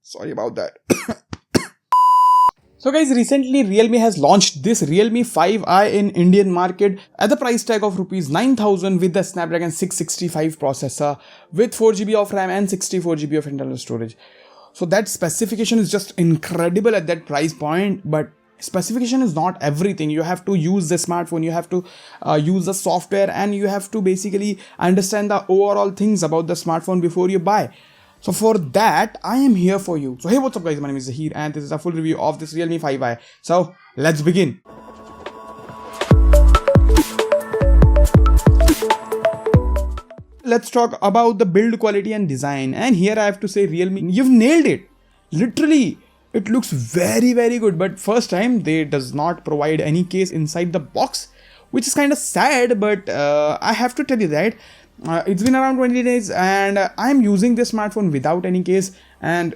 Sorry about that. So guys, recently Realme has launched this Realme 5i in Indian market at the price tag of Rs 9,000 with the Snapdragon 665 processor with 4GB of RAM and 64GB of internal storage. So that specification is just incredible at that price point, but specification is not everything. You have to use the smartphone, you have to use the software, and you have to basically understand the overall things about the smartphone before you buy. So for that, I am here for you. So hey, what's up guys, my name is Zahir and this is a full review of this Realme 5i. So let's begin. Let's talk about the build quality and design, and here I have to say Realme, you've nailed it. Literally, it looks very good, but first time they does not provide any case inside the box, which is kind of sad, but I have to tell you that it's been around 20 days and I'm using this smartphone without any case and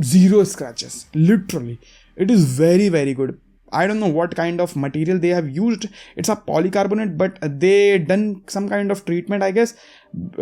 zero scratches. Literally, it is very good. I don't know what kind of material they have used. It's a polycarbonate, but they done some kind of treatment, I guess.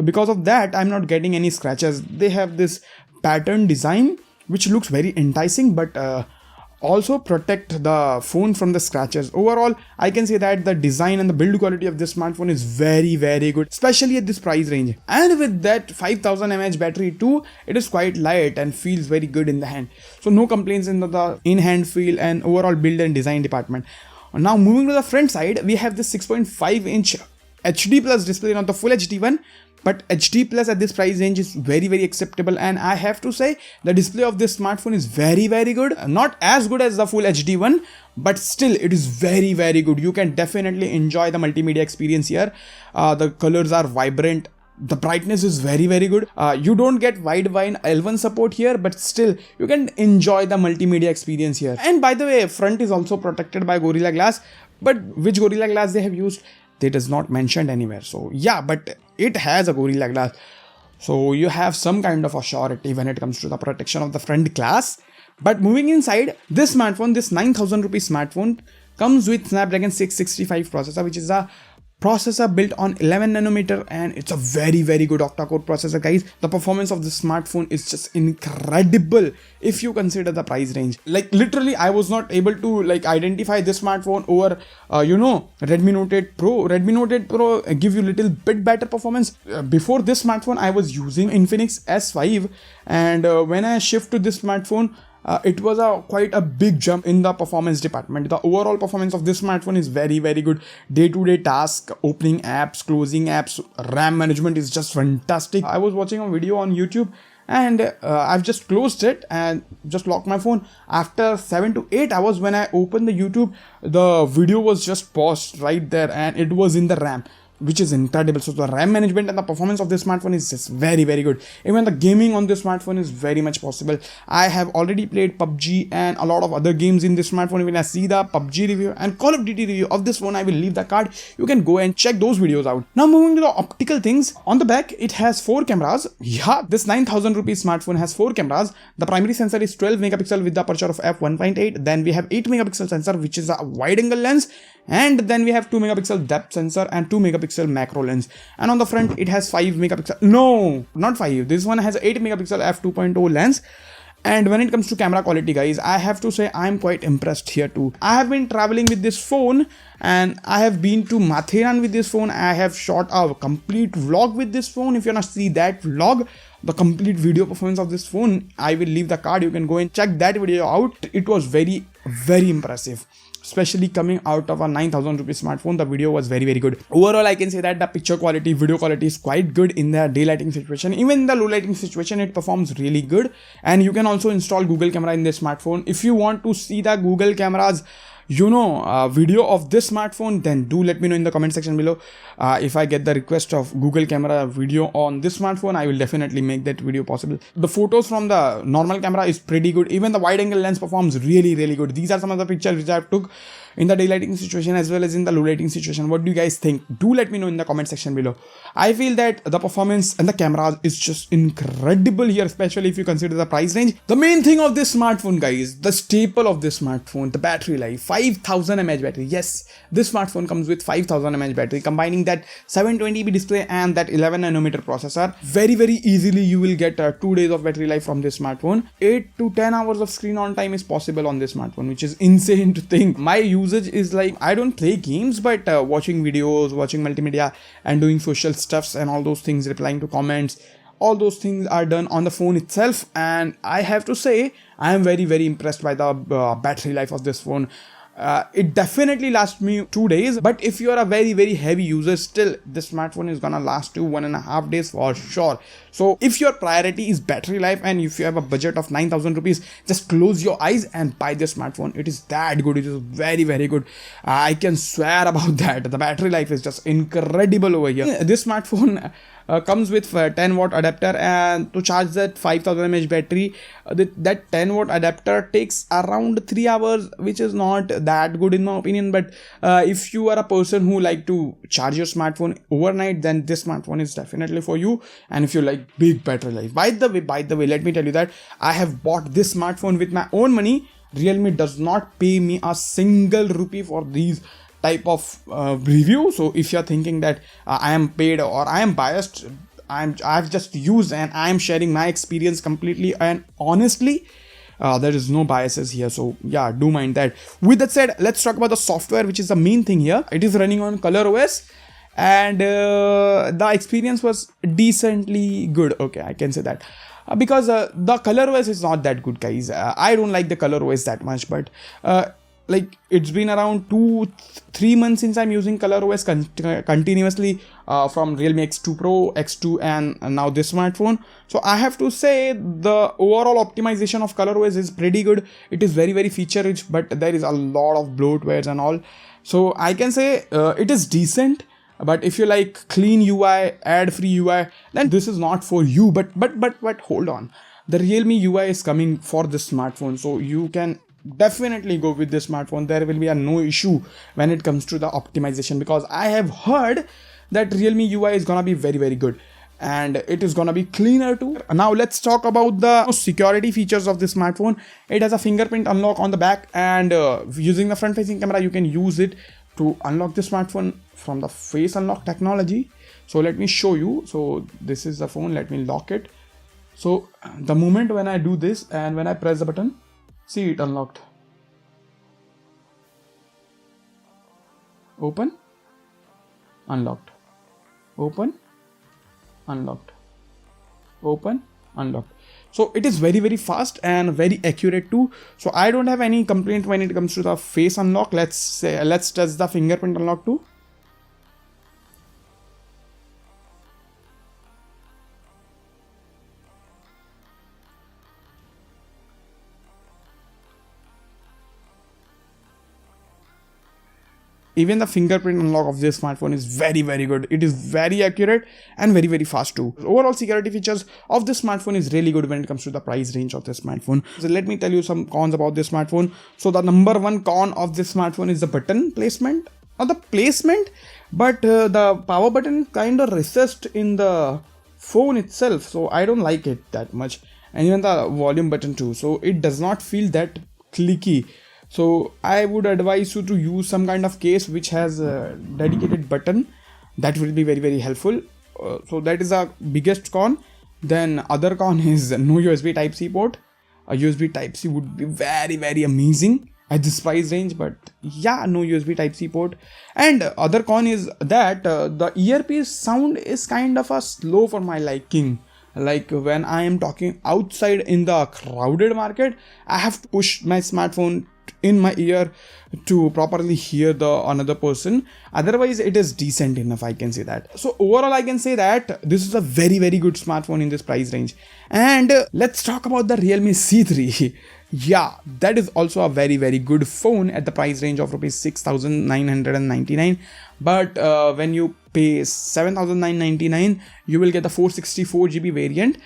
Because of that, I'm not getting any scratches. They have this pattern design which looks very enticing, but also protect the phone from the scratches. Overall, I can say that the design and the build quality of this smartphone is very good, especially at this price range. And with that 5000 mAh battery too, it is quite light and feels very good in the hand. So no complaints in the in-hand feel and overall build and design department. Now moving to the front side, we have this 6.5-inch HD Plus display, not the full HD one. But HD Plus at this price range is very acceptable, and I have to say the display of this smartphone is very good. Not as good as the full HD one, but still it is very good. You can definitely enjoy the multimedia experience here. The colors are vibrant. The brightness is very good. You don't get wideband L1 support here, but still you can enjoy the multimedia experience here. And by the way, front is also protected by Gorilla Glass, but which Gorilla Glass they have used, they does not mentioned anywhere. So yeah, but it has a Gorilla Glass, so you have some kind of assurity when it comes to the protection of the front glass. But moving inside, this smartphone, this 9,000 rupees smartphone comes with Snapdragon 665 processor, which is a processor built on 11 nanometer, and it's a very good octa-core processor, guys. The performance of this smartphone is just incredible if you consider the price range. Like literally, I was not able to identify this smartphone over Redmi Note 8 Pro. Redmi Note 8 Pro give you little bit better performance. Before this smartphone, I was using Infinix S5, and when I shift to this smartphone, it was quite a big jump in the performance department. The overall performance of this smartphone is very good. Day-to-day tasks, opening apps, closing apps, RAM management is just fantastic. I was watching a video on YouTube and I've just closed it and just locked my phone. After 7 to 8 hours, when I opened the YouTube, the video was just paused right there and it was in the RAM, which is incredible. So the RAM management and the performance of this smartphone is just very good. Even the gaming on this smartphone is very much possible. I have already played PUBG and a lot of other games in this smartphone. When I see the PUBG review and Call of Duty review of this phone, I will leave the card. You can go and check those videos out. Now moving to the optical things. On the back, it has 4 cameras. Yeah, this 9,000 rupees smartphone has 4 cameras. The primary sensor is 12 megapixel with the aperture of f1.8. Then we have 8 megapixel sensor, which is a wide angle lens. And then we have 2 megapixel depth sensor and 2 megapixel macro lens. And on the front, it has 5 megapixel. No, not 5. This one has 8 megapixel f2.0 lens. And when it comes to camera quality, guys, I have to say I'm quite impressed here too. I have been traveling with this phone and I have been to Matheran with this phone. I have shot a complete vlog with this phone. If you want to see that vlog, the complete video performance of this phone, I will leave the card. You can go and check that video out. It was very impressive. Especially coming out of a 9,000 rupees smartphone, the video was very good. Overall, I can say that the picture quality, video quality is quite good in the daylighting situation. Even in the low lighting situation, it performs really good. And you can also install Google Camera in this smartphone. If you want to see the Google cameras, video of this smartphone, then do let me know in the comment section below. If I get the request of Google Camera video on this smartphone, I will definitely make that video possible. The photos from the normal camera is pretty good. Even the wide angle lens performs really good. These are some of the pictures which I took in the daylighting situation as well as in the low lighting situation. What do you guys think? Do let me know in the comment section below. I feel that the performance and the camera is just incredible here, especially if you consider the price range. The main thing of this smartphone, guys, the staple of this smartphone, the battery life, 5000 mAh battery. Yes, this smartphone comes with 5000 mAh battery, combining that 720p display and that 11nm processor. Very easily you will get 2 days of battery life from this smartphone. 8 to 10 hours of screen on time is possible on this smartphone, which is insane to think. My usage is like, I don't play games, but watching videos, watching multimedia and doing social stuffs and all those things, replying to comments, all those things are done on the phone itself. And I have to say, I am very impressed by the battery life of this phone. It definitely lasts me 2 days, but if you are a very heavy user, still this smartphone is gonna last you 1.5 days for sure. So if your priority is battery life and if you have a budget of 9,000 rupees, just close your eyes and buy this smartphone. It is that good. It is very good. I can swear about that. The battery life is just incredible over here. This smartphone comes with a 10-watt adapter, and to charge that 5000 mAh battery, that 10-watt adapter takes around 3 hours, which is not that good in my opinion. But if you are a person who like to charge your smartphone overnight, then this smartphone is definitely for you. And if you like big battery life, by the way, let me tell you that I have bought this smartphone with my own money. Realme does not pay me a single rupee for these type of review. So if you're thinking that I am paid or I am biased, I've just used and I am sharing my experience completely and honestly. There is no biases here, so yeah, do mind that. With that said, let's talk about the software, which is the main thing here. It is running on ColorOS, and the experience was decently good. Okay, I can say that. Because the ColorOS is not that good, guys. I don't like the ColorOS that much, but like it's been around 2-3 months since I'm using ColorOS continuously from Realme X2 Pro, X2 and now this smartphone. So I have to say the overall optimization of ColorOS is pretty good. It is very feature rich, but there is a lot of bloatwares and all. So I can say it is decent. But if you like clean UI, ad-free UI, then this is not for you. But hold on, the Realme UI is coming for this smartphone, so you can definitely go with this smartphone. There will be a no issue when it comes to the optimization, because I have heard that Realme UI is gonna be very good and it is gonna be cleaner too. Now let's talk about the security features of this smartphone. It has a fingerprint unlock on the back, and using the front facing camera you can use it to unlock the smartphone from the face unlock technology. So let me show you. So this is the phone, let me lock it. So the moment when I do this and when I press the button, see, it unlocked. Open, unlocked. Open, unlocked. Open, unlocked. So it is very fast and very accurate too. So I don't have any complaint when it comes to the face unlock. Let's test the fingerprint unlock too. Even the fingerprint unlock of this smartphone is very good. It is very accurate and very fast too. Overall security features of this smartphone is really good when it comes to the price range of this smartphone. So let me tell you some cons about this smartphone. So the number one con of this smartphone is the button placement. Not the placement, but the power button kind of recessed in the phone itself. So I don't like it that much. And even the volume button too. So it does not feel that clicky. So I would advise you to use some kind of case which has a dedicated button. That will be very helpful. So that is the biggest con. Then other con is no USB Type-C port. A USB Type-C would be very amazing at this price range, but yeah, no USB Type-C port. And other con is that the earpiece sound is kind of a slow for my liking. Like when I am talking outside in the crowded market, I have to push my smartphone in my ear to properly hear the another person. Otherwise it is decent enough, I can say that. So overall I can say that this is a very good smartphone in this price range. And let's talk about the Realme C3. Yeah, that is also a very good phone at the price range of rupees 6,999. But when you pay 7,999, you will get the 464GB variant.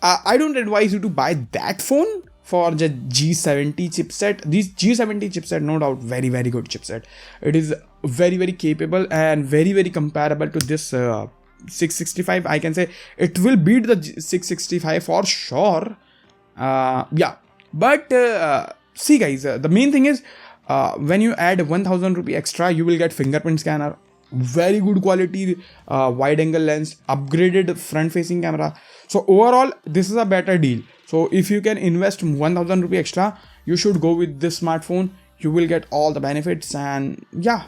I don't advise you to buy that phone for the G70 chipset. This G70 chipset, no doubt, very very good chipset. It is very capable and very comparable to this 665. I can say it will beat the 665 for sure. Yeah, but see guys, the main thing is when you add 1000 rupee extra, you will get fingerprint scanner, very good quality wide angle lens, upgraded front facing camera. So overall this is a better deal. So if you can invest 1000 rupee extra, you should go with this smartphone. You will get all the benefits, and yeah,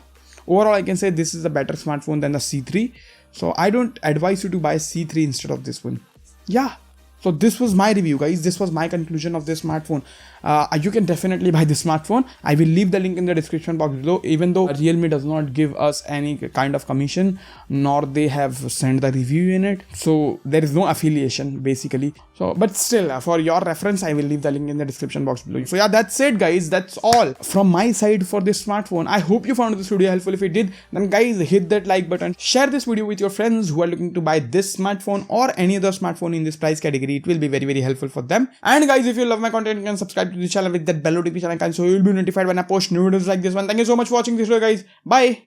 overall I can say this is a better smartphone than the C3. So I don't advise you to buy C3 instead of this one. Yeah, so this was my review, guys. This was my conclusion of this smartphone. You can definitely buy this smartphone. I will leave the link in the description box below. Even though Realme does not give us any kind of commission, nor they have sent the review in it, so there is no affiliation basically. So but still, for your reference, I will leave the link in the description box below. So yeah, that's it guys. That's all from my side for this smartphone. I hope you found this video helpful. If you did, then guys, hit that like button. Share this video with your friends who are looking to buy this smartphone or any other smartphone in this price category. It will be very helpful for them. And guys, if you love my content, you can subscribe to the channel with that bell notification icon, so you will be notified when I post new videos like this one. Thank you so much for watching this video, guys. Bye.